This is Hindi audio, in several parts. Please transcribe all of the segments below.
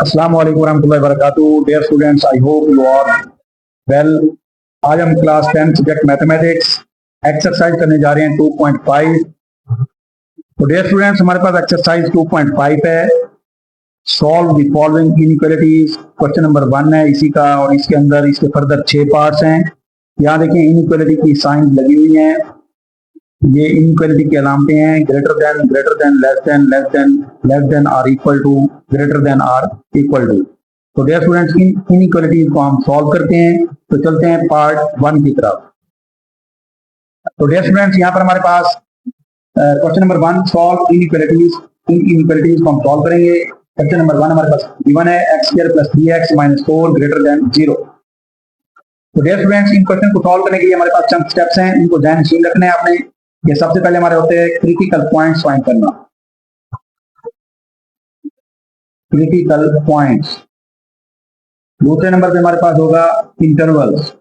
अस्सलाम वालेकुम रहमतुल्लाहि व बरकातुहू। Dear students, I hope you are well. आज हम क्लास 10 सब्जेक्ट मैथमेटिक्स एक्सरसाइज करने जा रहे हैं 2.5। तो डियर स्टूडेंट्स, हमारे पास एक्सरसाइज 2.5 है। Solve the following inequalities. Question number 1 है इसी का, और इसके अंदर इसके फर्दर 6 पार्ट्स हैं। यहाँ देखिए इनइक्वालिटी की साइन लगी हुई हैं। ये इनइक्वालिटी की अलामतें हैं, greater than, less than or equal to, greater than or equal to. तो डियर स्टूडेंट्स, इनइक्वालिटीज को हम सॉल्व करते हैं। तो चलते हैं पार्ट 1 की तरफ। तो डियर स्टूडेंट्स, यहाँ पर हमारे पास क्वेश्चन नंबर 1, सॉल्व इनइक्वालिटीज। इन इनइक्वालिटीज को हम सॉल्व करेंगे। क्वेश्चन नंबर 1 हमारे पास गिवन है x² + 3x - 4 ग्रेटर देन 0। तो डियर स्टूडेंट्स, इन क्वेश्चन को सॉल्व करने के लिए हमारे पास चंद स्टेप्स हैं, इनको ध्यान नशीन रखने हैं आपने। ये सबसे पहले हमारे होते हैं क्रिटिकल पॉइंट्स फाइंड करना। Critical points. दूसरे नंबर पे हमारे पास होगा इंटरवल्स,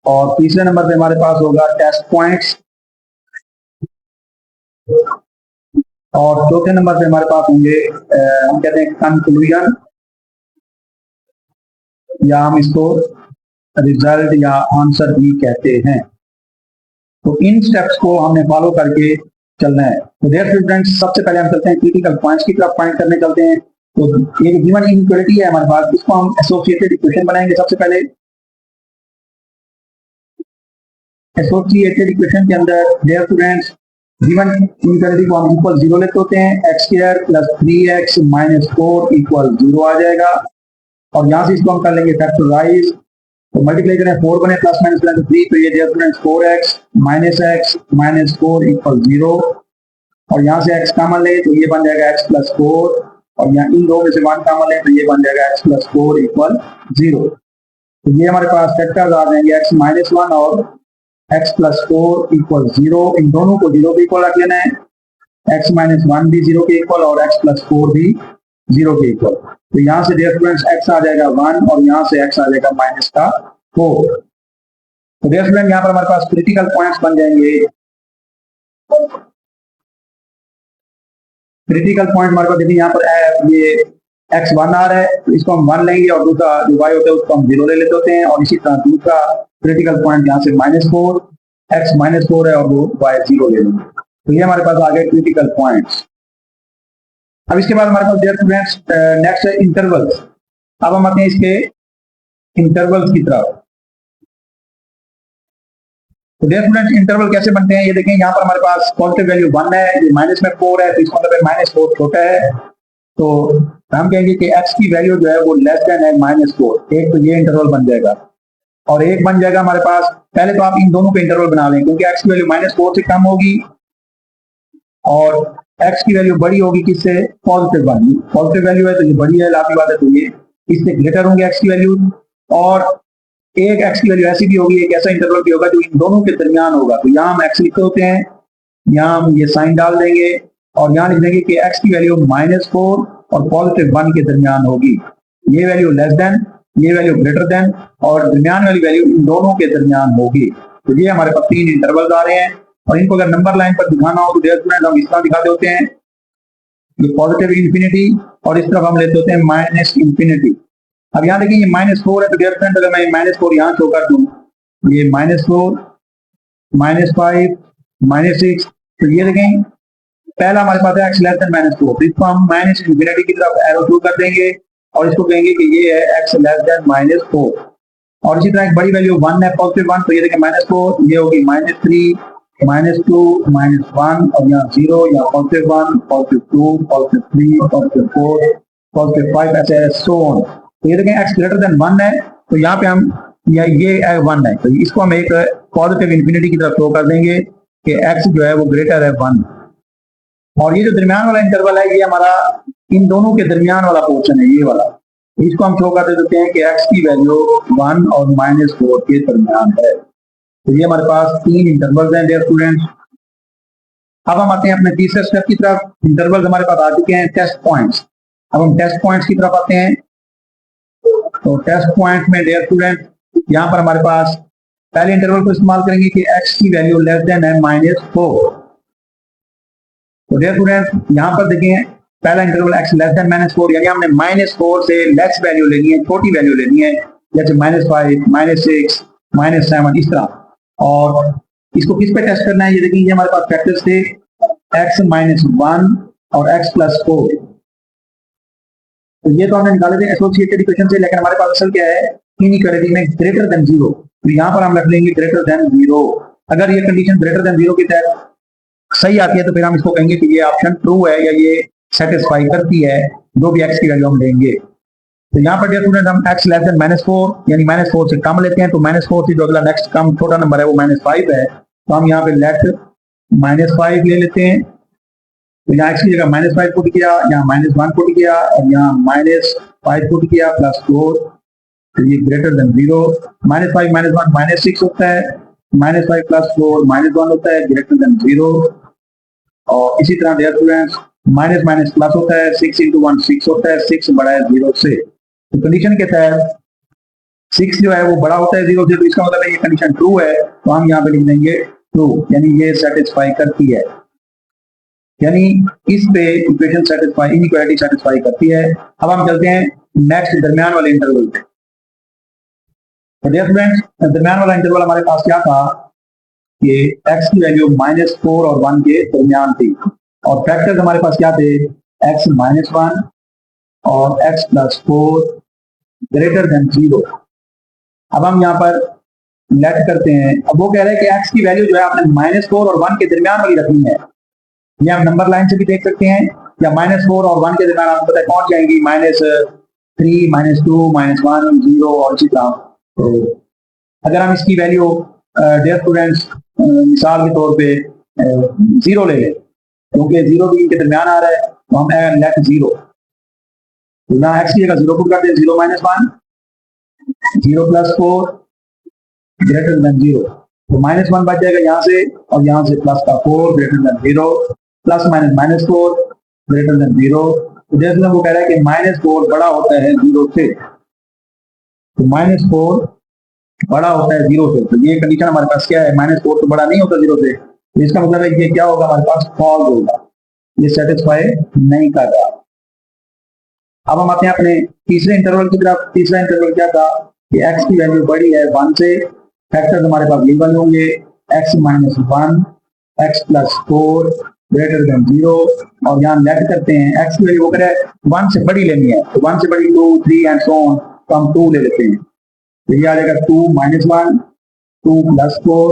और तीसरे नंबर पे हमारे पास होगा टेस्ट पॉइंट्स, और चौथे नंबर पे हमारे पास होंगे हम कहते हैं कंक्लूजन, या हम इसको रिजल्ट या आंसर भी कहते हैं। तो इन स्टेप्स को हमने फॉलो करके चलना है। तो डियर स्टूडेंट्स, सबसे पहले हम चलते हैं क्रिटिकल पॉइंट्स की तरफ फाइंड करने चलते हैं। तो ये गिवन इनइक्वालिटी है हमारे पास, इसको हम एसोसिएटेड इक्वेशन बनाएंगे। सबसे पहले एसोसिएटेड इक्वेशन के अंदर डियर स्टूडेंट्स, गिवन इनइक्वालिटी को हम इक्वल 0 लेते होते हैं। x² + 3x - 4 = 0 आ जाएगा, और यहां से इसको हम कर लेंगे फैक्टराइज। तो मल्टीप्लाई करें, 4 बने, प्लस माइनस करें तो 3, तो ये डियर स्टूडेंट्स 4x - x - 4 = 0, और यहाँ से x कॉमन ले तो ये बन जाएगा x + 4, और यहाँ इन दो में से 1 कॉमन ले तो ये बन जाएगा x + 4 = 0। तो ये हमारे पास फैक्टर्स आ जाएंगे x - 1 और x + 4 = 0। इन दोनों को 0 के इक्वल रख लेना है। x - 1 भी 0 के इक्वल और x + 4 भी 0 के इक्वल। तो यहाँ से डियर स्टूडेंट्स x आ जाएगा 1, और यहाँ से x आ जाएगा -4। तो डियर स्टूडेंट, यहाँ पर हमारे पास क्रिटिकल पॉइंट्स बन जाएंगे। क्रिटिकल पॉइंट हमारे पास देखिए यहाँ पर ये x1 आ रहा है, तो इसको हम 1 लेंगे, और दूसरा जो y होता है उसको हम 0 ले लेते होते हैं। और इसी तरह दूसरा क्रिटिकल पॉइंट यहाँ से -4, x -4 है, और वो y 0 ले लेंगे। तो ये हमारे पास आ गए क्रिटिकल पॉइंट्स। अब इसके बाद हमारे पास डियर स्टूडेंट्स नेक्स्ट है इंटरवल्स। अब हम आते हैं इसके इंटरवल्स की तरफ। तो डियर स्टूडेंट्स, इंटरवल कैसे बनते हैं ये देखें। यहाँ पर हमारे पास पॉजिटिव वैल्यू 1 है, ये माइनस में 4 है, तो इसका मतलब -4 छोटा है। तो हम कहेंगे कि x की वैल्यू जो है वो लेस देन है -4। एक तो ये इंटरवल बन जाएगा, और एक बन जाएगा हमारे पास, पहले तो आप इन दोनों पे इंटरवल बना लें, क्योंकि x की वैल्यू -4 से कम होगी और x की वैल्यू बड़ी होगी किससे, +1। पॉजिटिव वैल्यू है तो ये बड़ी है, लाभ की बात है, तो ये इससे ग्रेटर होंगे x की वैल्यू। और एक x की वैल्यू ऐसी भी होगी, एक ऐसा इंटरवल भी होगा जो इन दोनों के दरमियान होगा। तो यहाँ हम x लिखते होते हैं, यहाँ हम ये साइन डाल देंगे, और यहाँ लिख देंगे कि x की वैल्यू -4 और +1 के दरमियान होगी। ये वैल्यू लेस देन, ये वैल्यू ग्रेटर देन, और दरमियान वाली वैल्यू इन दोनों के दरमियान होगी। तो ये हमारे पास 3 इंटरवल आ रहे हैं, और इनको अगर नंबर लाइन पर दिखाना हो तो डियर स्टूडेंट हम इस तरह दिखाते होते हैं, ये पॉजिटिव इन्फिनिटी, और इस तरफ हम लेते होते हैं -इन्फिनिटी। अब यहाँ देखिए ये -4 है, तो डियर फ्रेंड अगर मैं -4 यहाँ शो कर दूं, ये -4, -5, -6, तो ये देखें पहला हमारे पास है x लेस देन -4, तो इसको हम -इन्फिनिटी की तरफ एरो थ्रू कर देंगे, और इसको कहेंगे कि ये है x लेस देन -4। और इसी तरह एक बड़ी वैल्यू 1 है, +1, तो ये देखें -4, ये होगी -3, -2, -1, और यहाँ 0, यहाँ +1, +2, +3, +4, +5, ऐसे सो ऑन। तो ये देखें x ग्रेटर देन 1 है, तो यहाँ पे हम ये 1 है, तो इसको हम एक पॉजिटिव इन्फिनिटी की तरफ शो कर देंगे कि x जो है वो ग्रेटर है 1। और ये जो दरमियान वाला इंटरवल है, ये हमारा इन दोनों के दरमियान वाला पोर्शन है, ये वाला। इसको हम शो कर देते हैं कि x की वैल्यू 1 और -4 के दरमियान है। तो ये हमारे पास 3 इंटरवल्स हैं डियर स्टूडेंट्स। अब हम आते हैं अपने तीसरे स्टेप की तरफ। इंटरवल्स हमारे पास आ चुके हैं, टेस्ट पॉइंट्स। अब हम टेस्ट पॉइंट्स की तरफ आते हैं। तो टेस्ट पॉइंट में डियर स्टूडेंट यहाँ पर हमारे पास पहले इंटरवल को इस्तेमाल करेंगे कि x की वैल्यू लेस देन है -4। तो डियर स्टूडेंट यहाँ पर देखें पहला इंटरवल x लेस देन -4, यानी हमने -4 से लेस वैल्यू लेनी है, छोटी वैल्यू लेनी है, जैसे -5, -6, -7 इस तरह। और इसको किस पे टेस्ट करना है, ये देखिए हमारे पास फैक्टर्स थे x -1 और x + 4, तो ये तो हमने निकाले थे एसोसिएटेड इक्वेशन से, लेकिन हमारे पास असल क्या है, इनइक्वालिटी में ग्रेटर देन 0, तो यहाँ पर हम रख लेंगे ग्रेटर देन 0। अगर ये कंडीशन ग्रेटर देन 0 के तहत सही आती है तो फिर हम इसको कहेंगे कि ये ऑप्शन ट्रू है या ये सेटिस्फाई करती है जो भी x की वैल्यू हम लेंगे। तो यहाँ पर स्टूडेंट हम x लेस देन -4 यानी -4 से कम लेते हैं, तो -4 से जो अगला नेक्स्ट कम छोटा नंबर है वो -5 है, तो हम यहाँ पे लेट -5 ले लेते हैं। तो यहाँ x की जगह -5 पुट किया, यहाँ -1 पुट किया और यहाँ -5 पुट किया +4, तो ये ग्रेटर देन 0। -5 -1 -6 होता है, -5 + 4 -1 होता है, ग्रेटर देन 0। और इसी तरह dear students minus minus plus होता है, 6 × 1 6 होता है, 6 बड़ा है 0 से। तो कंडीशन के तहत 6 जो है वो बड़ा होता है 0 से, तो इसका मतलब है ये कंडीशन ट्रू है, तो हम यहाँ पे लिख देंगे ट्रू, यानी ये सेटिस्फाई करती है, यानी इस पे इक्वेशन सेटिस्फाई, इनइक्वालिटी सेटिस्फाई करती है। अब हम चलते हैं नेक्स्ट दरमियान वाले इंटरवल पे। तो डियर स्टूडेंट्स दरमियान वाला इंटरवल हमारे पास क्या था कि x की वैल्यू -4 और 1 के दरमियान थी, और फैक्टर्स हमारे पास क्या थे, x -1 और x + 4 ग्रेटर देन 0। अब हम यहाँ पर लेट करते हैं, अब वो कह रहे हैं कि x की वैल्यू जो है आपने -4 और 1 के दरमियान वाली रखनी है, ये हम नंबर लाइन से भी देख सकते हैं, या -4 और 1 के दरमियान आपको पता है पहुंच जाएंगी -3 -2 -1 0 और इसी तरह। तो अगर हम इसकी वैल्यू डियर स्टूडेंट्स मिसाल के तौर पे 0 ले लें, क्योंकि 0 भी इनके दरमियान आ रहा है, तो हम लेट 0, तो यहाँ x की जगह 0 पुट करते हैं, 0 - 1 0 + 4 ग्रेटर देन 0, तो -1 बच जाएगा यहाँ से, और यहाँ से प्लस का 4 greater than 0, plus minus -4 greater than 0। तो जैसे वो कह रहा है कि -4 बड़ा होता है 0 से, तो -4 बड़ा होता है 0 से, तो ये कंडीशन हमारे पास क्या है, -4 तो बड़ा नहीं होता 0 से, तो इसका मतलब है ये क्या होगा, हमारे पास फॉल्स होगा, ये सेटिस्फाई नहीं कर रहा। अब हम आते हैं अपने तीसरे इंटरवल की तरफ। तीसरा इंटरवल क्या था कि x की वैल्यू बड़ी है 1 से, फैक्टर हमारे पास लीगल होंगे x -1 x + 4 ग्रेटर देन 0, और यहाँ लेट करते हैं x की वैल्यू वो करे 1 से बड़ी लेनी है, तो 1 से बड़ी 2 3 एंड सो ऑन, तो हम 2 ले लेते हैं, तो ये आ जाएगा 2 - 1 2 + 4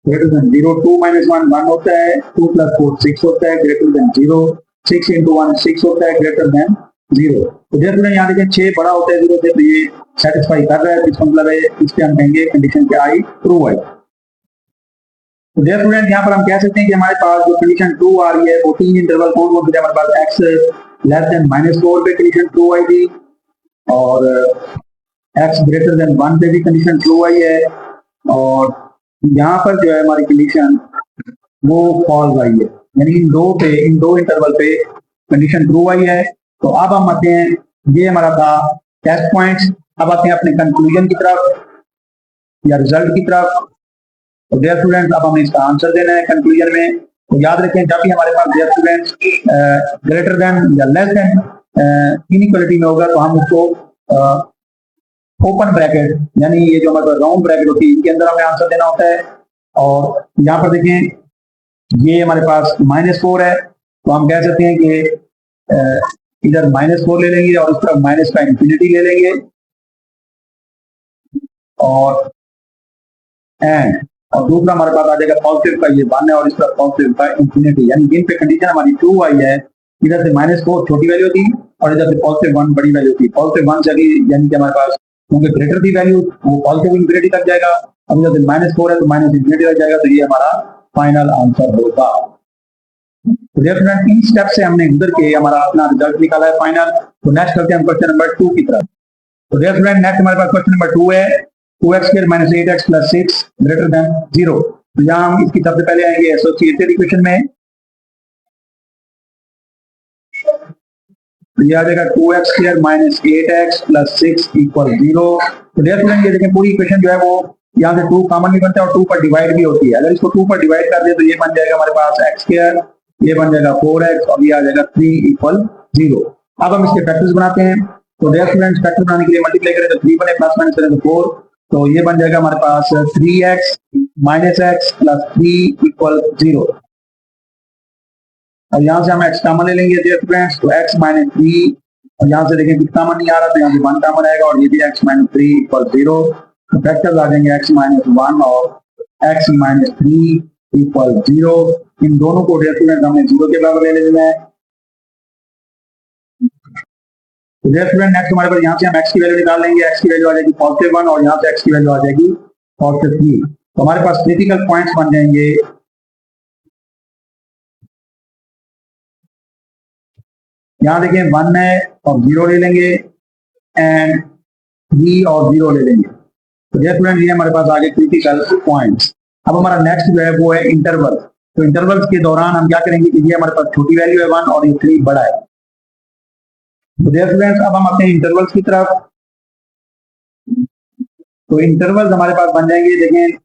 ग्रेटर देन 0, 2 - 1 1 होता है, 2 + 4 6 होता है, ग्रेटर देन 0, 6 × 1 6 होता है, ग्रेटर देन 0। तो जैसे यहाँ देखिए 6 बड़ा होता है 0 से, तो ये सेटिस्फाई कर रहा है, इसका मतलब है इस पे हम कहेंगे कंडीशन क्या आई, ट्रू आई। तो डियर स्टूडेंट यहाँ पर हम कह सकते हैं कि हमारे पास जो कंडीशन ट्रू आ रही है वो 3 इंटरवल कौन कौन से, हमारे पास x लेस देन -4 पे कंडीशन ट्रू आई थी, और x ग्रेटर देन 1 पे भी कंडीशन ट्रू आई है, और यहाँ पर जो है हमारी कंडीशन वो फॉल्स आई है, यानी इन दो इंटरवल पे कंडीशन ट्रू आई है। तो अब हम आते हैं, ये हमारा था टेस्ट पॉइंट्स, अब आते हैं अपने कंक्लूजन की तरफ या रिजल्ट की तरफ। तो डियर स्टूडेंट्स अब हमें इसका आंसर देना है कंक्लूजन में। तो याद रखें जब भी हमारे पास डियर स्टूडेंट्स ग्रेटर देन या लेस देन इनइक्वालिटी में होगा, तो हम उसको ओपन ब्रैकेट यानी ये जो हमारे पास राउंड ब्रैकेट होती है, इनके अंदर हमें आंसर देना होता है। और यहाँ पर देखें ये हमारे पास -4 है, तो हम कह सकते हैं कि इधर -4 ले लेंगे और इस तरफ माइनस का इंफिनिटी ले लेंगे, और दूसरा हमारे पास आ जाएगा पॉजिटिव का ये 1 है और इस तरफ पॉजिटिव का इंफिनिटी, यानी जिन पे कंडीशन हमारी ट्रू आई है, इधर से -4 छोटी वैल्यू थी और इधर से +1 बड़ी वैल्यू थी। +1 से अभी यानी कि हमारे पास क्योंकि ग्रेटर थी वैल्यू, वो पॉजिटिव इंफिनिटी तक जाएगा, अब इधर से -4 है तो माइनस इंफिनिटी तक जाएगा, तो ये हमारा फाइनल आंसर होगा। तो इन स्टेप से हमने गुजर के हमारा अपना रिजल्ट निकाला है फाइनल। तो नेक्स्ट करते हैं हम क्वेश्चन नंबर 2 की तरफ। तो नेक्स्ट हमारे पास क्वेश्चन नंबर 2 है 2x² - 8x + 6 ग्रेटर देन 0। तो यहाँ हम इसकी सबसे पहले आएंगे एसोसिएटेड इक्वेशन में, तो ये आ जाएगा 2x² - 8x + 6 = 0। तो ये देखें पूरी इक्वेशन जो है वो यहाँ से 2 कॉमन भी बनता है और 2 पर डिवाइड भी होती है। अगर इसको 2 पर डिवाइड कर दे तो ये बन जाएगा हमारे पास x² ये बन जाएगा 4x और ये आ जाएगा 3 = 0। अब हम इसके फैक्टर्स बनाते हैं। तो डियर स्टूडेंट्स, फैक्टर बनाने के लिए मल्टीप्लाई करें तो 3 बने, प्लस माइनस करें तो 4, तो ये बन जाएगा हमारे पास 3x - x + 3 = 0। और यहाँ से हम x कॉमन ले लेंगे डियर स्टूडेंट्स, तो x - 3, और यहाँ से देखिए कुछ कॉमन नहीं आ रहा तो यहाँ से 1 कॉमन आएगा और ये भी x - 3 = 0। तो फैक्टर्स आ जाएंगे x - 1 और x - 3 = 0। इन दोनों को डियर स्टूडेंट हमने 0 के बराबर ले लेना है। तो डियर स्टूडेंट, नेक्स्ट हमारे पास यहाँ से हम x की वैल्यू निकाल लेंगे। x की वैल्यू आ जाएगी +1 और यहाँ से x की वैल्यू आ जाएगी +3। तो हमारे पास क्रिटिकल पॉइंट्स बन जाएंगे, यहाँ देखिए 1 है और 0 ले लेंगे एंड 3 और 0 ले लेंगे। तो डियर स्टूडेंट, ये हमारे पास आगे क्रिटिकल पॉइंट्स। अब हमारा नेक्स्ट जो है वो है इंटरवल। तो इंटरवल्स के दौरान हम क्या करेंगे कि ये हमारे पास छोटी वैल्यू है 1 और ये 3 बड़ा है। तो डियर स्टूडेंट्स, अब हम अपने इंटरवल्स की तरफ, तो इंटरवल्स हमारे पास बन जाएंगे। देखें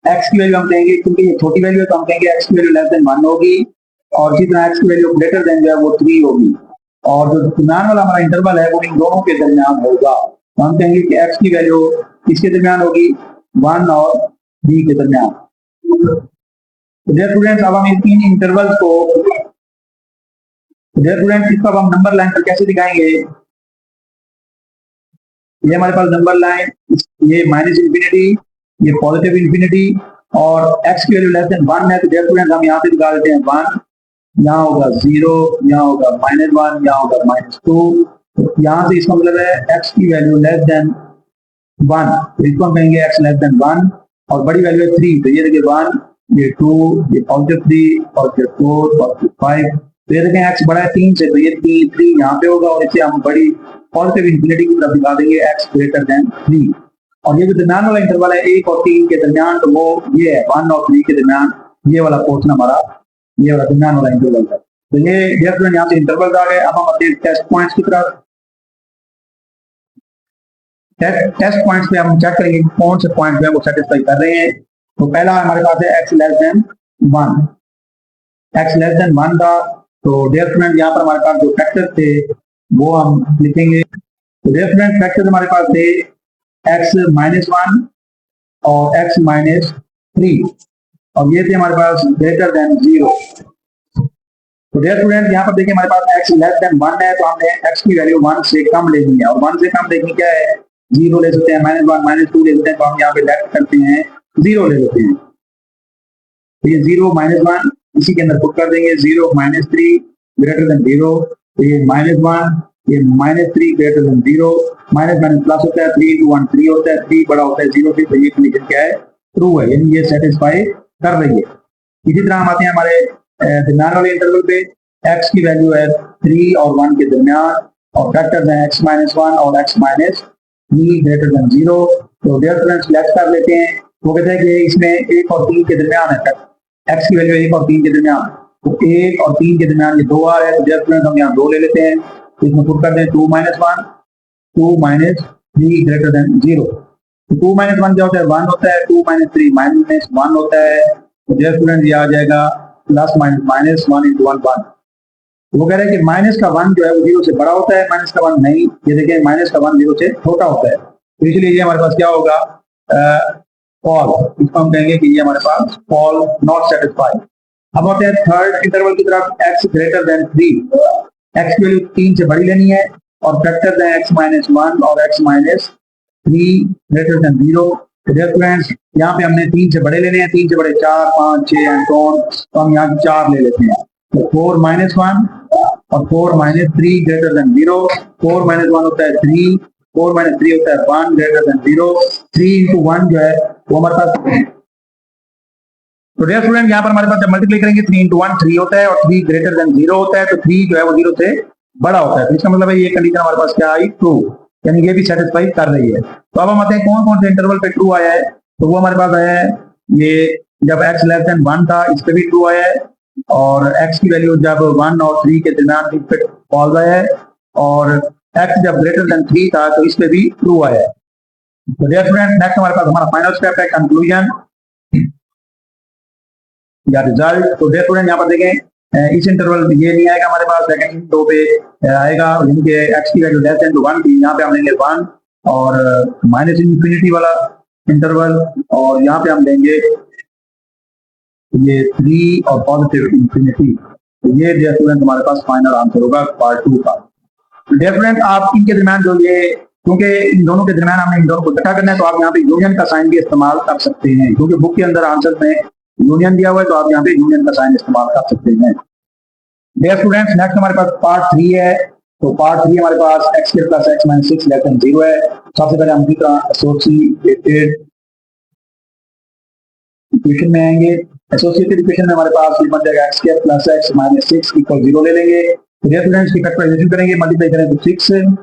x की वैल्यू हम कहेंगे, क्योंकि ये छोटी वैल्यू है तो हम कहेंगे x की वैल्यू <1 होगी, और इसी तरह x की वैल्यू ग्रेटर देन जो है वो 3 होगी, और जो दरमियान वाला हमारा इंटरवल है वो इन दोनों के दरमियान होगा। तो हम कहेंगे कि x की वैल्यू किसके दरमियान होगी, 1 और 3 के दरमियान। तो डियर स्टूडेंट्स, अब हम इन तीन इंटरवल्स को, डियर स्टूडेंट्स, इसको अब हम नंबर लाइन पर कैसे दिखाएंगे। ये हमारे पास नंबर लाइन, ये -∞, ये +∞, और x की वैल्यू <1 है। तो डियर स्टूडेंट, हम यहाँ से दिखा देते हैं 1, यहाँ होगा 0, यहाँ होगा -1, यहाँ होगा -2। तो यहाँ से इसका मतलब है x की वैल्यू <1, तो इसको हम कहेंगे x <1, और बड़ी वैल्यू है 3। तो ये देखिए 1, ये 2, ये +3, +4, +5। तो ये देखें x बड़ा है 3 से, तो ये 3 यहाँ पे होगा, और इसे हम बड़ी +∞ की तरफ दिखा देंगे x greater than 3। और ये जो दरमियान वाला इंटरवल है 1 और 3 के दरमियान, तो वो ये है 1 और 3 के दरमियान, ये वाला पोर्शन हमारा, ये वाला दरमियान वाला इंटरवल है। तो ये डियर स्टूडेंट, यहाँ से इंटरवल आ गए। अब हम अपने टेस्ट पॉइंट्स की तरफ, टेस्ट पॉइंट्स पे हम चेक करेंगे कौन से पॉइंट है वो सेटिस्फाई कर रहे हैं। तो पहला हमारे पास है x <1, x <1 था। तो डियर स्टूडेंट, यहाँ पर हमारे पास जो फैक्टर थे वो हम लिखेंगे। तो डियर स्टूडेंट, फैक्टर हमारे पास थे x - 1 और x - 3, और ये थे हमारे पास ग्रेटर देन 0। तो डियर स्टूडेंट, यहाँ पर देखिए हमारे पास x <1 है, तो हमने x की वैल्यू 1 से कम लेनी है, और 1 से कम देखनी क्या है, 0 ले सकते हैं, -1 -2 ले सकते हैं। तो हम यहाँ पे लेफ्ट करते हैं, 0 ले लेते हैं। तो ये 0 -1 इसी के अंदर पुट कर देंगे, 0 -3 ग्रेटर देन 0। तो ये -1, ये -3 ग्रेटर देन 0, माइनस प्लस होता है, 3 × 1 3 होता है, 3 बड़ा होता है 0 से। तो ये कंडीशन क्या है, ट्रू है, यानी ये सेटिस्फाई कर रही है। इसी तरह हम आते हैं हमारे दरमियान वाले इंटरवल पे। x की वैल्यू है 3 और 1 के दरमियान, और फैक्टर है x - 1 और x - 3 ग्रेटर देन 0। तो डियर स्टूडेंट्स, सिलेक्ट कर लेते हैं। वो कहते हैं कि इसमें 1 और 3 के दरमियान है, x की वैल्यू 1 और 3 के दरमियान। तो 1 और 3 के दरमियान ये 2 आ रहा है। तो डियर स्टूडेंट, हम यहाँ 2 ले लेते हैं। तो इसमें पुट कर दें 2 - 1, 2 - 3 ग्रेटर देन 0। तो 2 - 1 क्या होता है, 1 होता है, 2 - 3 -1 होता है। तो डियर स्टूडेंट, ये आ जाएगा प्लस माइनस -1 × 1 1। वो कह रहे हैं कि माइनस का 1 जो है वो 0 से बड़ा होता है, माइनस का 1 नहीं। ये देखिए माइनस का 1 0 से छोटा होता है। तो इसलिए ये हमारे पास क्या होगा, फॉल। इसको हम कहेंगे कि ये हमारे पास फॉल, नॉट सेटिस्फाइड। अब आते हैं थर्ड इंटरवल की तरफ, x ग्रेटर देन 3। x की वैल्यू 3 से बड़ी लेनी है, और फैक्टर है x - 1 और x - 3 greater than 0। Dear students, यहाँ पे हमने 3 से बड़े लेने हैं, 3 से बड़े 4 5 6 एंड so on। तो हम यहाँ 4 ले लेते हैं। तो 4 - 1 और 4 - 3 ग्रेटर देन 0। 4 - 1 होता है 3, 4 - 3 होता है 1 ग्रेटर देन 0। 3 × 1 जो है वो हमारे पास। तो डियर स्टूडेंट, यहाँ पर हमारे पास जब मल्टीप्लाई करेंगे 3 × 1 3 होता है, और 3 ग्रेटर देन 0 होता है। तो 3 जो है वो 0 से बड़ा होता है। तो इसका मतलब है ये कंडीशन हमारे पास क्या आई, ट्रू, यानी ये भी सेटिस्फाई कर रही है। तो अब हम आते हैं कौन कौन से इंटरवल पे ट्रू आया है। तो वो हमारे पास आया है, ये जब x < 1 था इस पे भी ट्रू आया है, और x की वैल्यू जब 1 और 3 के दरमियान इस पे फॉल्स आया है, और x जब ग्रेटर देन 3 था तो इस पे भी ट्रू आया है। तो डियर स्टूडेंट, नेक्स्ट हमारे पास हमारा फाइनल स्टेप है, कंक्लूजन या रिजल्ट। तो डियर स्टूडेंट, यहाँ पर देखें इस इंटरवल ये नहीं आएगा हमारे पास, लेकिन इन दो पे आएगा, यानी कि एक्स की वैल्यू लेस देन टू 1 की, यहाँ पे हम लेंगे 1 और माइनस इन्फिनिटी वाला इंटरवल, और यहाँ पे हम लेंगे ये 3 और पॉजिटिव इन्फिनिटी। तो ये डियर स्टूडेंट हमारे पास फाइनल आंसर होगा पार्ट 2 का। डियर स्टूडेंट आप इनके दरमियान जो ये, क्योंकि इन दोनों के दरमियान हमने इन दोनों को इकट्ठा करना है, तो आप यहाँ पे यूनियन का साइन भी इस्तेमाल कर सकते हैं, क्योंकि बुक के अंदर आंसर में यूनियन दिया हुआ है, तो आप यहाँ पे यूनियन का साइन इस्तेमाल कर सकते हैं। डियर स्टूडेंट्स नेक्स्ट हमारे पास पार्ट 3 है। तो पार्ट 3 हमारे पास x square plus x minus 6 less than 0 है। सबसे पहले हम एसोसिएटेड इक्वेशन में आएंगे। एसोसिएटेड इक्वेशन में हमारे पास ये बन जाएगा x square plus x minus 6 equal 0 ले लेंगे। तो डियर स्टूडेंट्स की फैक्टराइजेशन करेंगे, मल्टीप्लाई करें तो 6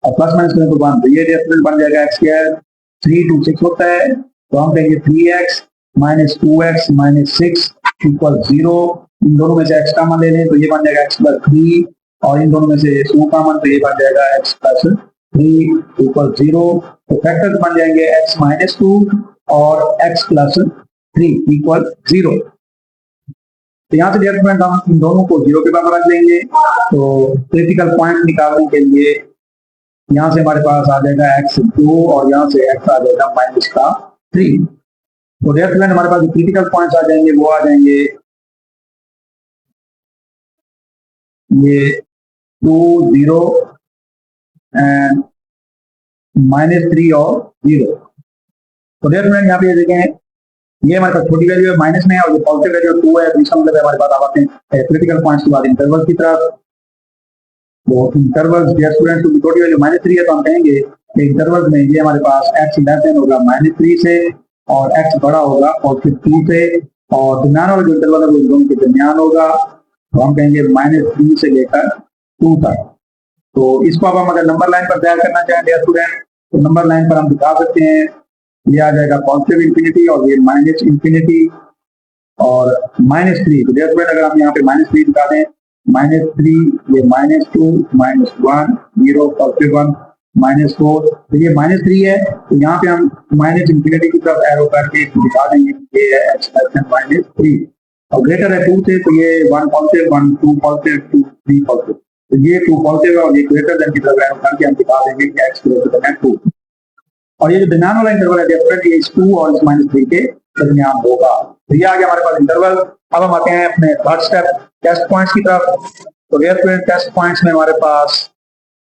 और प्लस माइनस करें तो 1, तो ये डियर स्टूडेंट बन जाएगा एक्स स्क्वायर 3 2 6 होता है, तो हम कहेंगे 3x minus 2x minus 6 equal 0। इन दोनों में से x कॉमन ले लें तो ये बन जाएगा x प्लस 3, और इन दोनों में से 2 कॉमन तो ये बन जाएगा x प्लस 3 इक्वल 0। तो फैक्टर्स बन जाएंगे x माइनस 2 और x प्लस 3 इक्वल 0। तो यहाँ से डियर स्टूडेंट हम इन दोनों को 0 के बराबर रख देंगे। तो क्रिटिकल पॉइंट निकालने के लिए यहाँ से हमारे पास आ जाएगा x2 और यहाँ से x आ जाएगा माइनस का 3। तो डियर स्टूडेंट हमारे पास जो क्रिटिकल पॉइंट्स आ जाएंगे वो आ जाएंगे ये 2 0 एंड माइनस 3 और 0। तो डियर स्टूडेंट यहाँ पे देखें, ये हमारे पास छोटी वैल्यू है माइनस में, और ये पॉजिटिव वैल्यू 2 है। तो इसका मतलब हमारे पास आप आते हैं क्रिटिकल पॉइंट्स के बाद इंटरवल की तरफ। तो इंटरवल डियर स्टूडेंट की छोटी वैल्यू माइनस 3 है, तो हम कहेंगे कि इंटरवल में ये हमारे पास x लेस देन होगा माइनस 3 से और x बड़ा होगा पॉजिटिव 2 से, और दरमियान वाला जो इंटरवल है वो दोनों के दरमियान होगा, तो हम कहेंगे माइनस 3 से लेकर 2 तक। तो इसको अब हम अगर नंबर लाइन पर तैयार करना चाहें डियर स्टूडेंट, तो नंबर लाइन पर हम दिखा सकते हैं, ये आ जाएगा पॉजिटिव इंफिनिटी और ये माइनस इंफिनिटी और माइनस 3। तो डियर स्टूडेंट अगर हम यहाँ पे माइनस 3 दिखा दें, माइनस 3 ये माइनस 2 माइनस 1 0 पॉजिटिव 1 माइनस 4, तो ये माइनस 3 है, तो यहाँ पे हम माइनस इंफिनिटी की तरफ एरो करके दिखा देंगे ये है x माइनस 3, और ग्रेटर है 2 से, तो ये 1 पॉजिटिव 1 2 पॉजिटिव 2 3 पॉजिटिव, तो ये 2 पॉजिटिव है और ये ग्रेटर देन की तरफ एरो करके हम दिखा देंगे कि x ग्रेटर देन 2। और ये जो दरमियान वाला इंटरवल है डिफरेंट, ये इस 2 और इस माइनस 3 के दरमियान होगा। तो ये आ गया हमारे पास इंटरवल। अब हम आते हैं अपने थर्ड स्टेप टेस्ट पॉइंट्स की तरफ। तो डियर स्टूडेंट टेस्ट पॉइंट्स में हमारे पास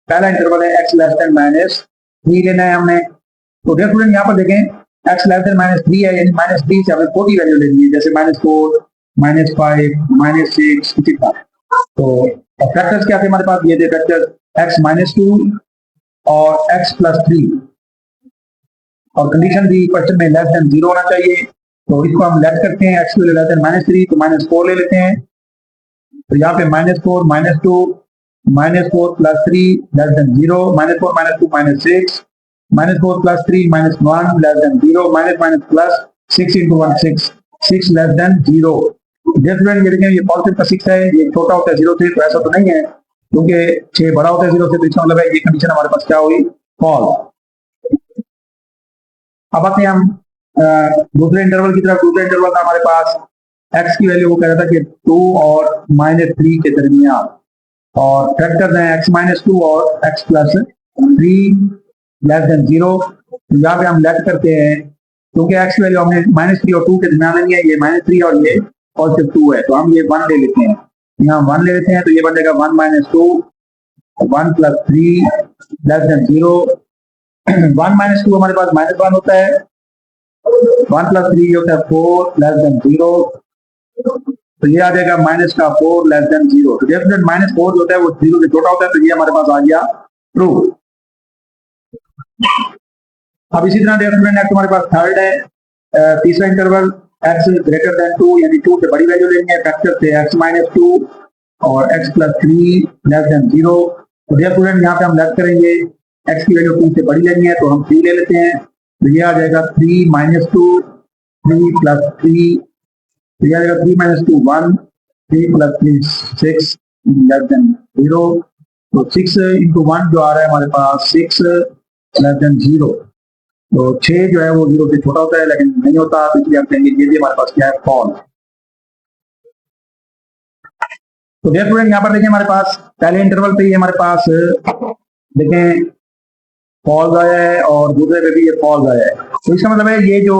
पहला इंटरवल है x लेस देन माइनस 3 लेना है हमने। तो डियर स्टूडेंट यहाँ पर देखें x लेस देन माइनस 3 है, यानी माइनस 3 से हमें 40 वैल्यू लेनी है, जैसे माइनस 4 माइनस 5 माइनस 6 इसी तरह। तो फैक्टर्स क्या थे हमारे पास, ये थे फैक्टर x माइनस 2 और x प्लस 3, और कंडीशन दी क्वेश्चन में लेस देन 0 होना चाहिए। तो इसको हम लेस करते हैं, x लेस देन माइनस 3, तो माइनस 4 ले लेते हैं। तो यहाँ पे minus 4 minus 2 minus 4 plus 3 less than 0, minus 4 minus 2 minus 6 minus 4 plus 3 minus 1 less than 0, minus minus plus 6 into 1 6 less than 0। Dear student ये देखें, ये पॉजिटिव का 6 है, ये छोटा होता है 0 से, तो ऐसा तो नहीं है, क्योंकि 6 बड़ा होता है 0 से, तो इसका मतलब है ये कंडीशन हमारे पास क्या हुई, फॉल्स। अब आते हैं हम दूसरे इंटरवल की तरफ। दूसरे इंटरवल का हमारे पास x की वैल्यू वो कह रहा था कि 2 और माइनस 3 के दरमियान, और फैक्टर्स हैं x माइनस 2 और x प्लस 3 लेस देन 0। यहाँ पे हम लेट करते हैं, क्योंकि x की वैल्यू हमने माइनस 3 और 2 के दरमियान लेनी है, ये माइनस 3 और ये पॉजिटिव 2 है, तो हम ये 1 ले लेते हैं, यहाँ 1 ले लेते हैं, तो ये बन जाएगा 1 minus 2 1 plus 3 less than 0। 1 minus 2 हमारे पास माइनस 1 होता है, 1 प्लस 3 होता है 4 लेस देन 0, तो ये आ जाएगा माइनस का 4 लेस देन 0। तो डेफिनेट माइनस 4 जो होता है वो 0 से छोटा होता है, तो ये हमारे पास आ गया ट्रू। अब इसी तरह डेफिनेट नेक्स्ट हमारे पास थर्ड है तीसरा इंटरवल x ग्रेटर देन 2, यानी 2 से बड़ी वैल्यू लेनी है, फैक्टर से x माइनस 2 और x प्लस 3 लेस देन 0। तो डियर स्टूडेंट यहाँ पे हम लेट करेंगे, x की वैल्यू 2 से बड़ी लेनी है, तो हम 3 ले लेते हैं, तो ये आ जाएगा 3 माइनस 2 3 प्लस 3, तो ये आ जाएगा 3 माइनस 2 1 3 प्लस 3 6 लेस देन 0। तो 6 इंटू 1 जो आ रहा है हमारे पास 6 लेस देन 0, तो 6 जो है वो 0 से छोटा होता है लेकिन नहीं होता, तो इसलिए हम कहेंगे ये भी हमारे पास क्या है, फॉल्स। तो डियर स्टूडेंट यहाँ पर देखिए हमारे पास पहले इंटरवल पे ही हमारे पास देखें फॉल्स आया है और दूसरे पे भी ये फॉल्स आया है। तो इसका मतलब है ये जो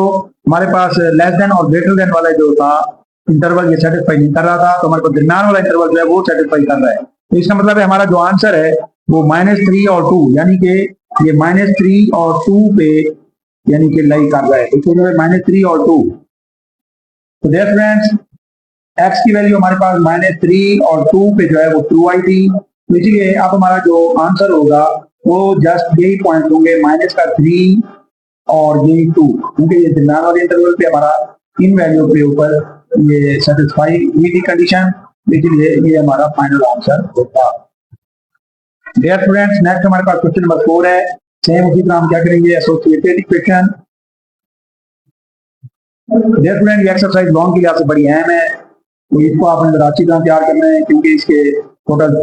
हमारे पास लेस देन और ग्रेटर देन वाला जो था इंटरवल ये सेटिस्फाई नहीं कर रहा था, तो हमारे पास दरमियान वाला इंटरवल जो है वो सेटिस्फाई कर रहा है। तो इसका मतलब है हमारा जो आंसर है वो -3 और 2, यानी कि ये -3 और 2 पे यानी कि लाई कर रहा है। इसको जो है -3 और 2। तो डियर फ्रेंड्स x की वैल्यू हमारे पास -3 और 2 पे जो है वो ट्रू आई थी, तो इसलिए अब हमारा जो आंसर होगा वो जस्ट यही पॉइंट होंगे -3 और यही 2, क्योंकि ये दरमियान वाले इंटरवल पे हमारा इन वैल्यू के ऊपर ये सेटिस्फाई हुई थी कंडीशन, इसलिए ये हमारा फाइनल आंसर होता। डियर स्टूडेंट्स नेक्स्ट हमारे पास क्वेश्चन नंबर 4 है। सेम उसी तरह हम क्या करेंगे, एसोसिएटेड इक्वेशन। डियर स्टूडेंट ये एक्सरसाइज लॉन्ग के लिए आपसे बड़ी अहम है, तो इसको आपने जरा अच्छी तरह तैयार करना है, क्योंकि इसके टोटल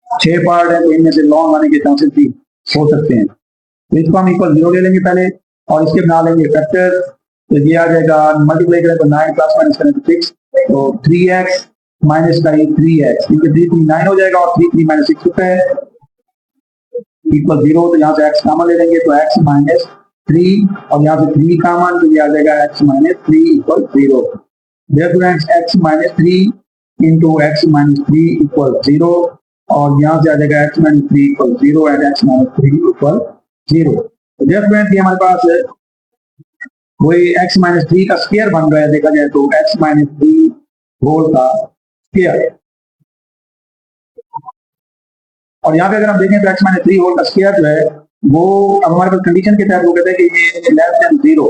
6 पार्ट है, तो इनमें से लॉन्ग आने के चांसेस भी हो सकते हैं। तो इसको हम इक्वल 0 ले लेंगे पहले, और इसके बना लेंगे फैक्टर। तो ये आ जाएगा मल्टीप्लाई करें तो 9 प्लस माइनस करें तो 6, तो 3x माइनस का 3x, क्योंकि 3 3 9 हो जाएगा और 3 3 माइनस 6 होता है इक्वल 0। तो यहाँ से x कॉमन ले लेंगे तो x माइनस 3, और यहाँ से 3 कॉमन, तो ये आ जाएगा x minus 3 equal 0। Dear students x minus 3 into x minus 3 equal 0, और यहाँ से आ जाएगा x minus 3 equal 0 and x minus 3 equal 0। Dear students ये हमारे पास वही x माइनस 3 का स्क्वायर बन रहा है, देखा जाए तो x माइनस 3 होल का स्क्वायर। और यहाँ पे अगर हम देखें तो x माइनस 3 होल का स्क्वायर जो है वो अब हमारे पास कंडीशन के तहत वो कहते हैं कि ये लेस देन 0,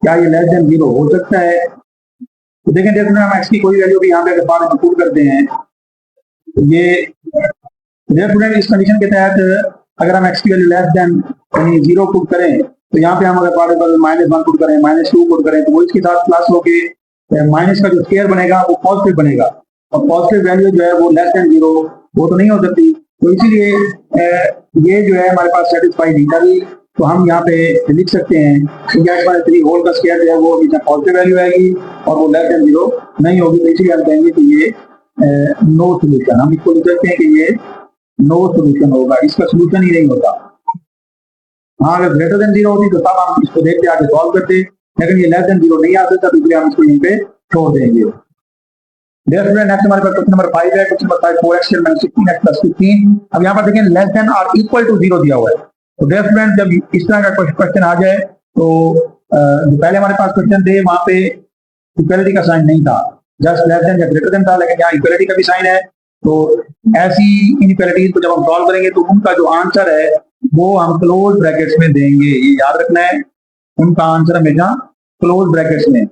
क्या ये लेस देन 0 हो सकता है? तो देखें जैसे हम x की कोई वैल्यू भी यहाँ पे अगर बाद में पुट करते हैं तो ये स्टूडेंट इस कंडीशन के तहत अगर हम x की वैल्यू लेस देन 0 पुट करें, तो यहाँ पे हम अगर पार्टिकल -1 पुट करें, -2 पुट करें, तो वो इसके साथ प्लस होके माइनस का जो स्क्वायर बनेगा वो पॉजिटिव बनेगा, और पॉजिटिव वैल्यू जो है वो लेस देन 0 वो तो नहीं हो सकती। तो इसीलिए ये जो है हमारे पास सेटिस्फाई नहीं कर रही, तो हम यहाँ पे लिख सकते हैं कि x-3 होल का स्क्वायर जो है वो नीचे पॉजिटिव वैल्यू आएगी और वो लेस देन 0 नहीं होगी, तो इसीलिए हम कहेंगे कि ये नो सोल्यूशन। हम इसको लिख सकते हैं कि ये नो सोल्यूशन होगा, इसका सोल्यूशन ही नहीं होता। हाँ अगर ग्रेटर देन 0 होती तो तब हम इसको देखते आगे सॉल्व करते, लेकिन ये लेस देन 0 नहीं आ सकता, तो इसलिए हम इसको यहीं पे छोड़ देंगे। नेक्स्ट हमारे पास क्वेश्चन नंबर 5 है। Question number 5 4x - 16x + 15। अब यहाँ पर देखें लेस देन और इक्वल टू 0 दिया हुआ है। तो डियर स्टूडेंट जब इस तरह का क्वेश्चन आ जाए तो जो पहले हमारे पास क्वेश्चन थे वहां पे इक्वलिटी का साइन नहीं था, जस्ट लेस देन या ग्रेटर देन था, लेकिन यहाँ इक्वलिटी का भी साइन है। तो ऐसी इनइक्वालिटीज को जब हम सॉल्व करेंगे तो उनका जो आंसर है वो हम क्लोज ब्रैकेट्स में देंगे, ये याद रखना है। उनका आंसर हमेशा क्लोज ब्रैकेट्स में,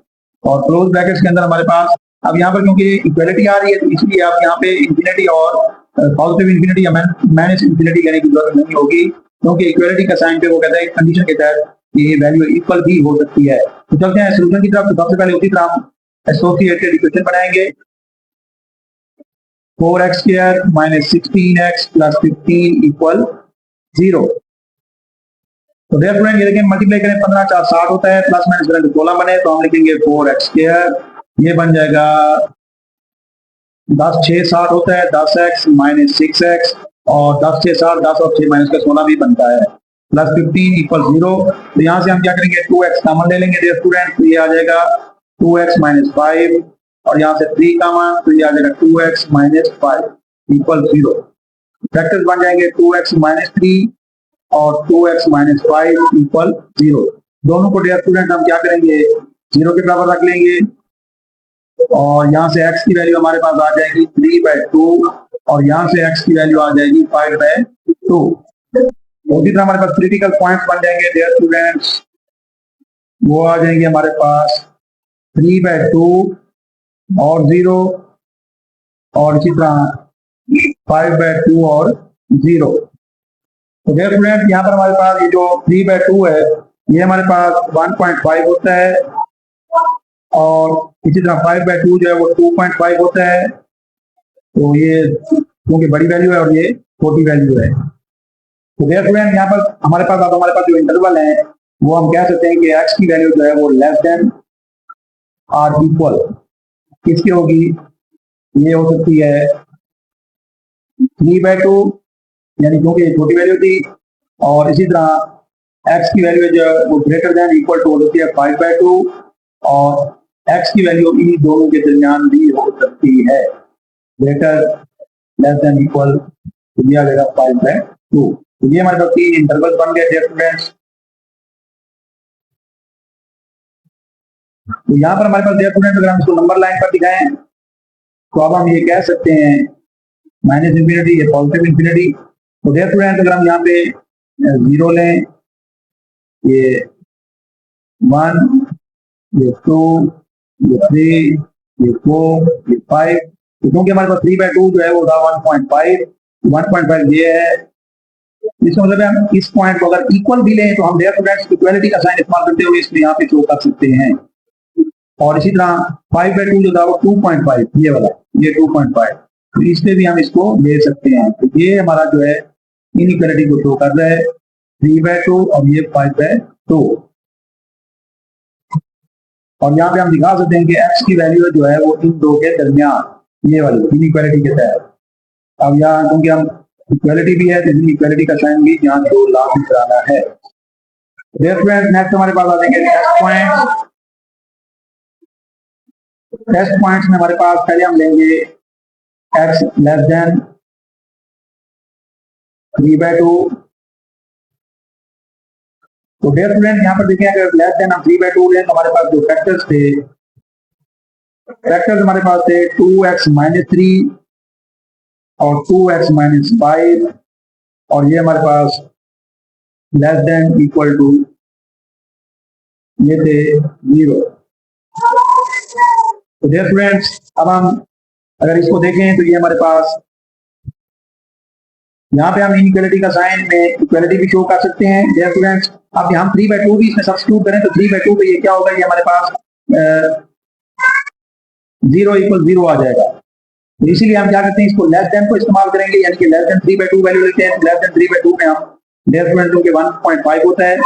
और क्लोज ब्रैकेट्स के अंदर हमारे पास अब यहाँ पर क्योंकि इक्वलिटी आ रही है तो इसलिए आप यहाँ पे इंफिनिटी और पॉजिटिव इंफिनिटी या माइनस इंफिनिटी लेने की जरूरत नहीं होगी, क्योंकि इक्वलिटी का साइन पे वो कहता है कंडीशन के तहत ये वैल्यू इक्वल भी हो सकती है। तो चलते हैं सोल्यूशन की तरफ। तो सबसे पहले उसी तरह एसोसिएटेड इक्वेशन बनाएंगे। 4x² - 16x + 15 equal 0। तो देयर फ्रेंड ये देखें मल्टीप्लाई करें 15 4 60 होता है, प्लस माइनस करें तो 16 बने, तो हम लिखेंगे 4x², ये बन जाएगा 10 6 60 होता है, 10x - 6x, और 10 6 60, 10 और 6 माइनस का 16 भी बनता है, प्लस 15 इक्वल 0। तो यहाँ से हम क्या करेंगे 2x कॉमन ले लेंगे डियर स्टूडेंट, तो ये आ जाएगा 2x - 5, और यहाँ से 3 कॉमन, तो ये आ जाएगा 2x - 5 इक्वल 0। फैक्टर्स बन जाएंगे 2x - 3 और 2x - 5 इक्वल 0। दोनों को डियर स्टूडेंट हम क्या करेंगे 0 के बराबर रख लेंगे, और यहाँ से x की वैल्यू हमारे पास आ जाएगी 3/2, और यहाँ से x की वैल्यू आ जाएगी 5/2। उसी तरह हमारे पास क्रिटिकल पॉइंट्स बन जाएंगे डियर स्टूडेंट्स, वो आ जाएंगे हमारे पास 3/2 और 0, और इसी तरह 5/2 और 0। तो डियर स्टूडेंट यहाँ पर हमारे पास ये जो 3/2 है ये हमारे पास 1.5 होता है, और इसी तरह 5/2 जो है वो 2.5 होता है। तो ये क्योंकि बड़ी वैल्यू है और ये छोटी वैल्यू है, तो डियर स्टूडेंट यहाँ पर हमारे पास जो इंटरवल है वो हम कह सकते हैं कि x की वैल्यू जो है वो लेस देन और इक्वल किसकी होगी, ये हो सकती है 3/2, यानी क्योंकि ये छोटी वैल्यू थी, और इसी तरह x की वैल्यू जो वो ग्रेटर देन इक्वल टू होती है 5/2, और x की वैल्यू इन दोनों के दरमियान भी हो सकती है, ग्रेटर लेस देन इक्वल तो दिया जाएगा 5/2। तो ये हमारे पास 3 इंटरवल बन गए डियर स्टूडेंट्स। तो यहाँ पर हमारे पास डियर स्टूडेंट्स अगर हम इसको नंबर लाइन पर दिखाएं तो अब हम ये कह सकते हैं माइनस इंफिनिटी, ये पॉजिटिव इंफिनिटी। तो डियर स्टूडेंट्स अगर हम यहाँ पे 0 लें, ये 1, ये 2, ये 3, ये 4, ये 5, तो क्योंकि हमारे पास 3/2 जो है वो था 1.5 ये है। इसका मतलब है हम इस पॉइंट को अगर इक्वल भी लें तो हम डियर स्टूडेंट्स इक्वालिटी का साइन इस्तेमाल करते हुए इसमें यहाँ पे शो कर सकते हैं। और इसी तरह 5/2 जो था वो 2.5, ये वाला, ये 2.5, तो इसमें भी हम इसको ले सकते हैं। तो ये हमारा जो है इनइक्वालिटी को शो कर रहा है, 3/2 और ये 5/2। और यहाँ पे हम दिखा सकते हैं कि x की वैल्यू जो है वो इन दो के दरमियान, ये वाली इनइक्वालिटी के तहत। अब यहाँ क्योंकि हम इक्वालिटी भी है तो इक्वालिटी का साइन भी यहाँ दो लागू कराना है। नेक्स्ट हमारे पास आ जाएंगे टेस्ट पॉइंट। टेस्ट पॉइंट्स में हमारे पास पहले हम लेंगे x लेस देन 3/2। तो डियर स्टूडेंट यहाँ पर देखें अगर लेस देन हम 3/2 लें तो हमारे पास जो फैक्टर्स थे, फैक्टर्स हमारे पास थे 2x - 3 और 2x - 5, और ये हमारे पास लेस देन इक्वल टू ये थे 0। तो डियर स्टूडेंट्स अब हम अगर इसको देखें तो ये हमारे पास यहाँ पे हम इनइक्वालिटी का साइन में इक्वालिटी भी शो कर सकते हैं डियर स्टूडेंट्स। अब हम 3/2 भी इसमें सब्स्टिट्यूट करें तो 3/2 पे ये क्या होगा, ये हमारे पास 0 = 0 आ जाएगा। तो इसीलिए हम क्या करते हैं, इसको लेस देन को इस्तेमाल करेंगे, यानी कि लेस देन 3/2 वैल्यू लेते हैं। लेस देन 3/2 में हम डियर स्टूडेंट क्योंकि 1.5 होता है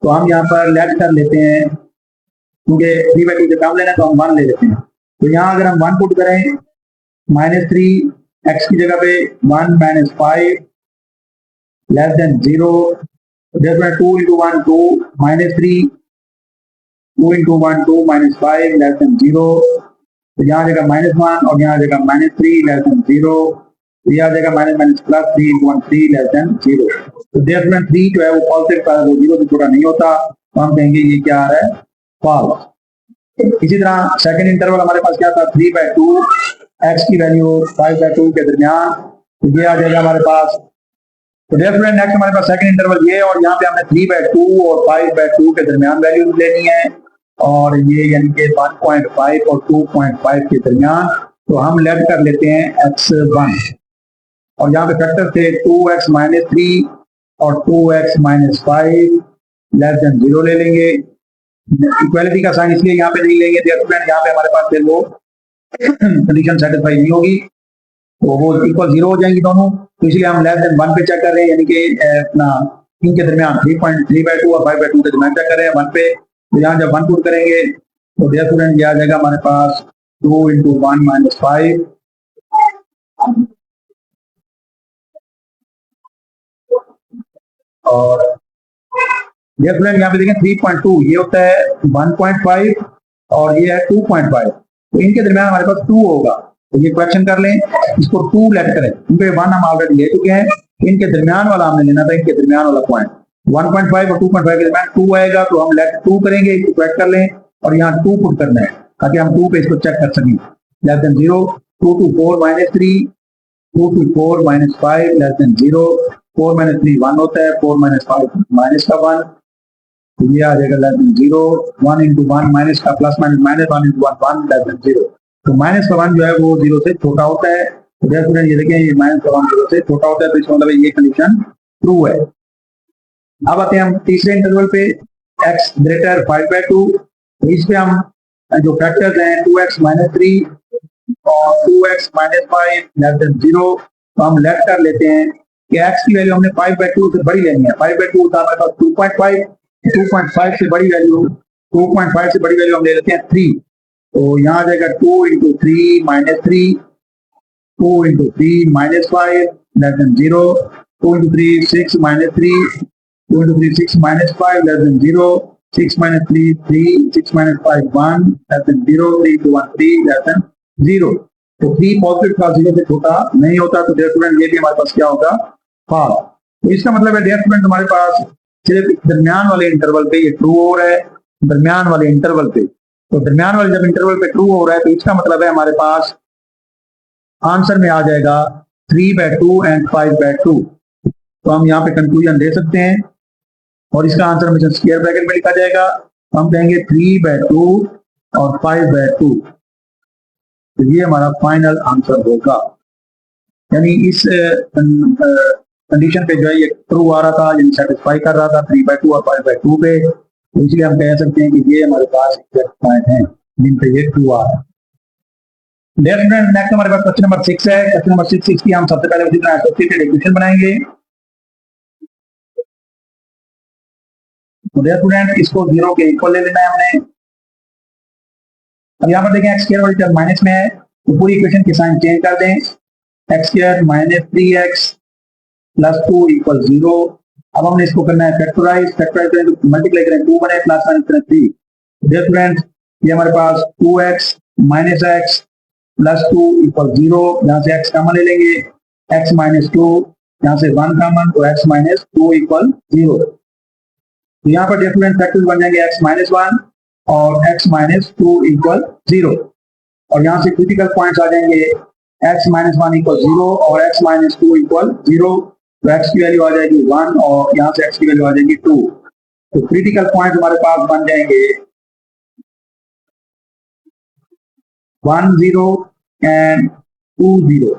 तो हम यहाँ पर लेस कर लेते हैं, क्योंकि 3/2 से कम लेना तो हम 1 ले लेते हैं। तो यहाँ अगर हम 1 पुट करें, -3 x की जगह पे 1 - 5 लेस देन 0, 2 × 1 2 -3, 2 × 1 2 -5 लेस देन 0, तो यहाँ आ जाएगा -1 और यहाँ आ जाएगा -3 लेस देन 0, तो ये आ जाएगा -3 × 1 3 लेस देन 0। तो डियर स्टूडेंट 3 जो है वो पॉजिटिव का वो 0 से छोटा नहीं होता, तो हम कहेंगे ये क्या आ रहा है, फॉल्स। इसी तरह सेकंड इंटरवल हमारे पास क्या था, 3/2, x की वैल्यू 5/2 के दरमियान, तो ये आ जाएगा हमारे पास। तो डियर स्टूडेंट नेक्स्ट हमारे पास सेकंड इंटरवल ये, और यहाँ पे हमने 3/2 और 5/2 के दरमियान वैल्यू लेनी है, और ये यानी कि 1.5 और 2.5 के दरमियान। तो हम लेट कर लेते हैं x1, और यहाँ पे फैक्टर थे 2x - 3 और 2x - 5 लेस देन 0 ले लेंगे। इक्वालिटी का साइन इसलिए यहाँ पे नहीं लेंगे डियर स्टूडेंट, यहाँ पे हमारे पास फिर वो कंडीशन सेटिस्फाई नहीं होगी, तो वो इक्वल 0 हो जाएंगी दोनों। तो इसलिए हम लेस देन 1 पे चेक कर रहे हैं, यानी कि अपना इनके दरमियान 3/2 और 5/2 के दरमियान चेक कर रहे हैं 1 पे। तो यहाँ जब 1 पुट करेंगे तो डियर स्टूडेंट ये आ जाएगा हमारे पास 2 × 1 - 5, और डियर स्टूडेंट यहाँ पे देखें 3.2 ये होता है 1.5 और ये है 2.5, तो इनके दरमियान हमारे पास 2 होगा। तो ये क्वेश्चन कर लें, इसको 2 लेट करें, क्योंकि 1 हम ऑलरेडी ले चुके हैं, इनके दरमियान वाला हमने लेना था, इनके दरमियान वाला पॉइंट 1.5 और 2.5 के दरमियान 2 आएगा, तो हम लेट 2 करेंगे, इसको क्वेश्चन कर लें और यहाँ 2 पुट करना है ताकि हम 2 पे इसको चेक कर सकें। लेस देन 0, 2 × 4 -3, 2 × 4 -5 लेस देन 0, 4 - 3 1 होता है, 4 - 5 माइनस का 1, तो ये आ जाएगा लेस देन 0, 1 × 1 माइनस का प्लस माइनस -1 × 1 लेस देन 0, तो माइनस का 1 जो है वो 0 से छोटा होता है। तो डियर स्टूडेंट ये देखें ये -1 0 से छोटा होता है, तो इसका मतलब ये कंडीशन ट्रू है। अब आते हैं हम तीसरे इंटरवल पे, x ग्रेटर 5/2, तो इस पे हम जो फैक्टर्स हैं 2x - 3 और 2x - 5 लेस देन 0, तो हम लेट कर लेते हैं कि x की वैल्यू हमने 5/2 से बड़ी लेनी है। 5/2 था हमारे पास 2.5, 2.5 से बड़ी वैल्यू, 2.5 से बड़ी वैल्यू हम ले लेते हैं 3, तो यहाँ आ जाएगा 2 × 3 -3, 2 × 3 -5 less than 0, 2 into 3, 6 minus 3, 2 into 3, 6 minus 5 less than 0, 6 minus 3, 3, 6 minus 5, 1 less than 0, 3 into 1, 3 less than 0. तो 3 पॉजिटिव का 0 से छोटा नहीं होता, तो डियर स्टूडेंट ये भी हमारे पास क्या होगा, फॉल्स। तो इसका मतलब है डियर स्टूडेंट हमारे पास सिर्फ दरमियान वाले इंटरवल पे ये ट्रू हो रहा है, दरमियान वाले इंटरवल पे। तो दरमियान वाले जब इंटरवल पे ट्रू हो रहा है तो इसका मतलब है हमारे पास आंसर में आ जाएगा 3/2 एंड 5/2। तो हम यहाँ पे कंक्लूजन दे सकते हैं और इसका आंसर हमेशा स्क्वायर ब्रैकेट में लिखा जाएगा। हम कहेंगे 3/2 और 5/2। तो ये हमारा फाइनल आंसर होगा। यानी इस कंडीशन पे जो है ये ट्रू आ रहा था, यानी सेटिस्फाई कर रहा था 3/2 और 5/2 पे। तो इसलिए हम कह सकते हैं कि ये हमारे पास एग्जैक्ट पॉइंट हैं जिन पे ये ट्रू आ रहा है। नेक्स्ट हमारे पास क्वेश्चन नंबर 6 है। क्वेश्चन नंबर 6 की हम सबसे पहले उसी तरह एसोसिएटेड इक्वेशन बनाएंगे। तो स्टूडेंट इसको 0 के इक्वल ले लेना है हमने। अब यहाँ पर देखें एक्स स्क्वायर वाली टर्म माइनस में है, तो पूरी इक्वेशन की साइन चेंज कर दें। X square minus 3x plus 2 equal 0। अब हमने इसको करना है फैक्टराइज करें तो मल्टीप्लाई करें 2 बने प्लस माइनस करें 3। स्टूडेंट ये हमारे पास 2x minus x plus 2 equal 0। यहाँ से x कॉमन ले लेंगे, x माइनस 2, यहाँ से 1 कॉमन, तो x माइनस 2 इक्वल 0। तो यहाँ पर डिफरेंट फैक्टर्स बन जाएंगे x माइनस 1 और x माइनस 2 इक्वल 0। और यहाँ से क्रिटिकल पॉइंट्स आ जाएंगे x माइनस 1 इक्वल 0 और x माइनस 2 इक्वल 0। तो x की वैल्यू आ जाएगी 1 और यहाँ से x की वैल्यू आ जाएगी 2। तो क्रिटिकल पॉइंट हमारे पास बन जाएंगे 1 0 एंड 2 0।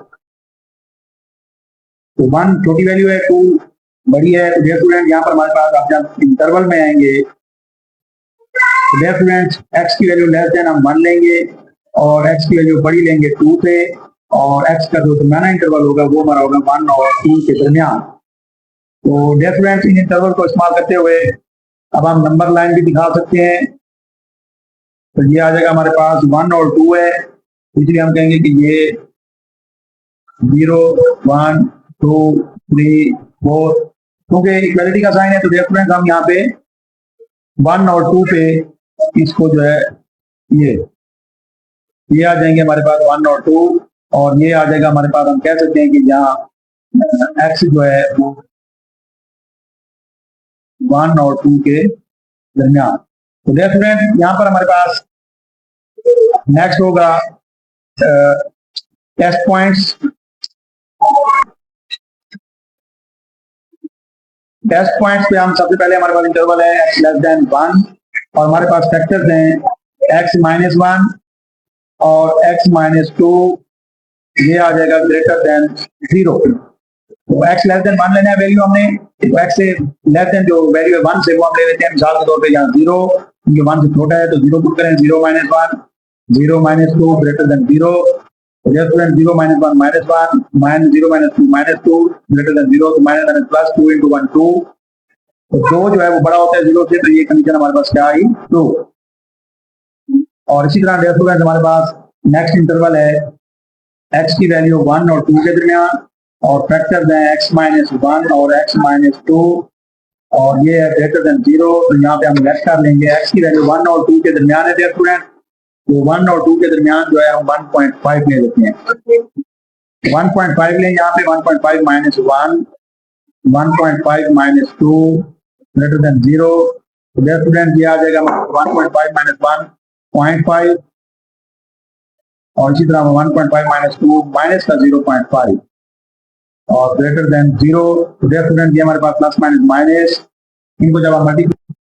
तो 1 छोटी वैल्यू है, 2 बड़ी है। तो डियर स्टूडेंट यहाँ पर हमारे पास आप जब इंटरवल में आएंगे तो डियर स्टूडेंट x की वैल्यू लेस देन हम 1 लेंगे और x की वैल्यू बड़ी लेंगे 2 से, और x का जो दरमियाना इंटरवल होगा वो हमारा होगा 1 और 2 के दरमियान। तो डियर स्टूडेंट इन इंटरवल को इस्तेमाल करते हुए अब हम नंबर लाइन भी दिखा सकते हैं। तो ये आ जाएगा हमारे पास 1 और 2 है, इसलिए हम कहेंगे कि ये 0 1 2 3 4, क्योंकि इक्वालिटी का साइन है तो डियर स्टूडेंट हम यहाँ पे 1 और 2 पे इसको जो है ये आ जाएंगे हमारे पास 1 और 2, और ये आ जाएगा हमारे पास, हम कह सकते हैं कि यहाँ x जो है वो 1 और 2 के दरमियान। तो डियर स्टूडेंट यहाँ पर हमारे पास नेक्स्ट होगा टेस्ट पॉइंट्स। टेस्ट पॉइंट्स पे हम सबसे पहले हमारे पास इंटरवल है x लेस देन 1 और हमारे पास फैक्टर्स हैं x माइनस 1 और x माइनस 2, ये आ जाएगा ग्रेटर देन 0। तो x लेस देन 1 लेना है वैल्यू हमने, तो x से लेस देन जो वैल्यू है 1 से वो हम ले लेते हैं मिसाल के तौर पे यहाँ 0, क्योंकि 1 से छोटा है तो 0 पुट करें। 0 माइनस 1 0 माइनस 2 ग्रेटर देन 0। तो 0 minus 1 minus 1 minus 0 minus 2 minus 2 greater than 0। तो माइनस माइनस प्लस 2 इंटू 1 2। तो 2 जो है वो बड़ा होता है 0 से, तो ये कंडीशन हमारे पास क्या आई 2। और इसी तरह डियर स्टूडेंट हमारे पास नेक्स्ट इंटरवल है x की वैल्यू 1 और 2 के दरमियान और फैक्टर्स हैं x माइनस 1 और x माइनस 2, और ये है ग्रेटर देन 0। तो यहाँ पे हम लेफ्ट कर लेंगे, x की वैल्यू 1 और 2 के दरमियान है डियर स्टूडेंट, तो 1 और 2 के दरमियान जो है हम 1.5 ले लेते हैं। 1.5 लें यहाँ पे, 1.5 माइनस 1 1.5 माइनस 2 ग्रेटर देन 0। तो डियर स्टूडेंट ये आ जाएगा 1.5 माइनस 1 0.5 और इसी तरह 1.5 माइनस 2 माइनस का 0.5 और ग्रेटर देन 0। तो डियर स्टूडेंट ये हमारे पास प्लस माइनस माइनस, इनको जब हम मल्टीप्लाई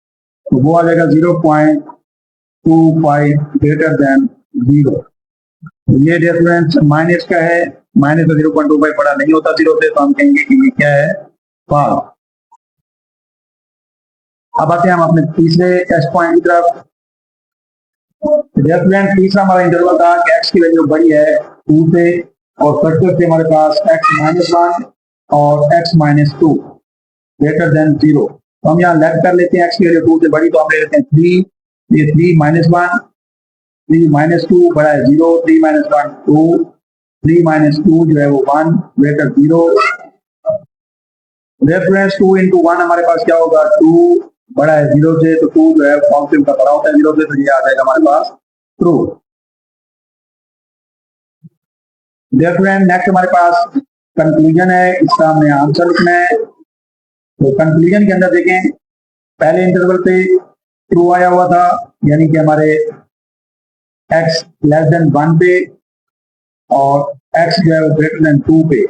तो वो आ जाएगा 0.25 ग्रेटर देन 0। तो ये डियर स्टूडेंट माइनस का है, माइनस का 0.25 बड़ा नहीं होता 0 से, तो हम कहेंगे कि ये क्या है फॉल्स। अब आते हैं हम अपने तीसरे टेस्ट पॉइंट की तरफ। डियर स्टूडेंट तीसरा हमारा इंटरवल था कि x की वैल्यू बड़ी है 2 से और फैक्टर से हमारे पास x माइनस 1 और x माइनस 2 ग्रेटर देन 0। तो हम यहाँ लेफ्ट कर लेते हैं, x की वैल्यू 2 से बड़ी तो हम ले लेते हैं 3, ये 3 माइनस 1 3 माइनस 2 बड़ा है 0, 3 माइनस 1 2, 3 माइनस 2 जो है वो 1 ग्रेटर 0। रेफरेंस 2 into 1 हमारे पास क्या होगा, 2 बड़ा है 0 से, तो 2 जो है फॉर्म का बड़ा होता है 0 से, तो ये आ जाएगा हमारे पास ट्रू। रेफरेंस नेक्स्ट हमारे पास कंक्लूजन है, इसका हमने आंसर लिखना है। तो कंक्लूजन के अंदर देखें, पहले इंटरवल पे ट्रू आया हुआ था, यानी कि हमारे x लेस देन 1 पे और x जो है वो ग्रेटर देन 2 पे,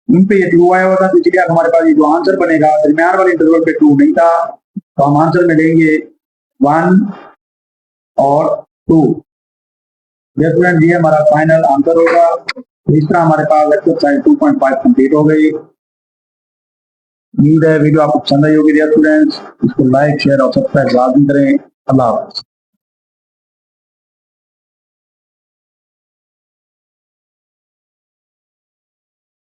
इन पे ये ट्रू आया हुआ था, तो इसलिए हमारे पास ये जो आंसर बनेगा दरमियान वाले इंटरवल पे ट्रू नहीं था, तो हम आंसर में लेंगे 1 और 2। स्टूडेंट ये हमारा फाइनल आंसर होगा। इस तरह हमारे पास एक्सरसाइज 2.5 कंप्लीट हो गई। उम्मीद है वीडियो आपको पसंद आई होगी। स्टूडेंट्स इसको लाइक शेयर और सब्सक्राइब लाजमी करें। अल्लाह हाफ़िज़।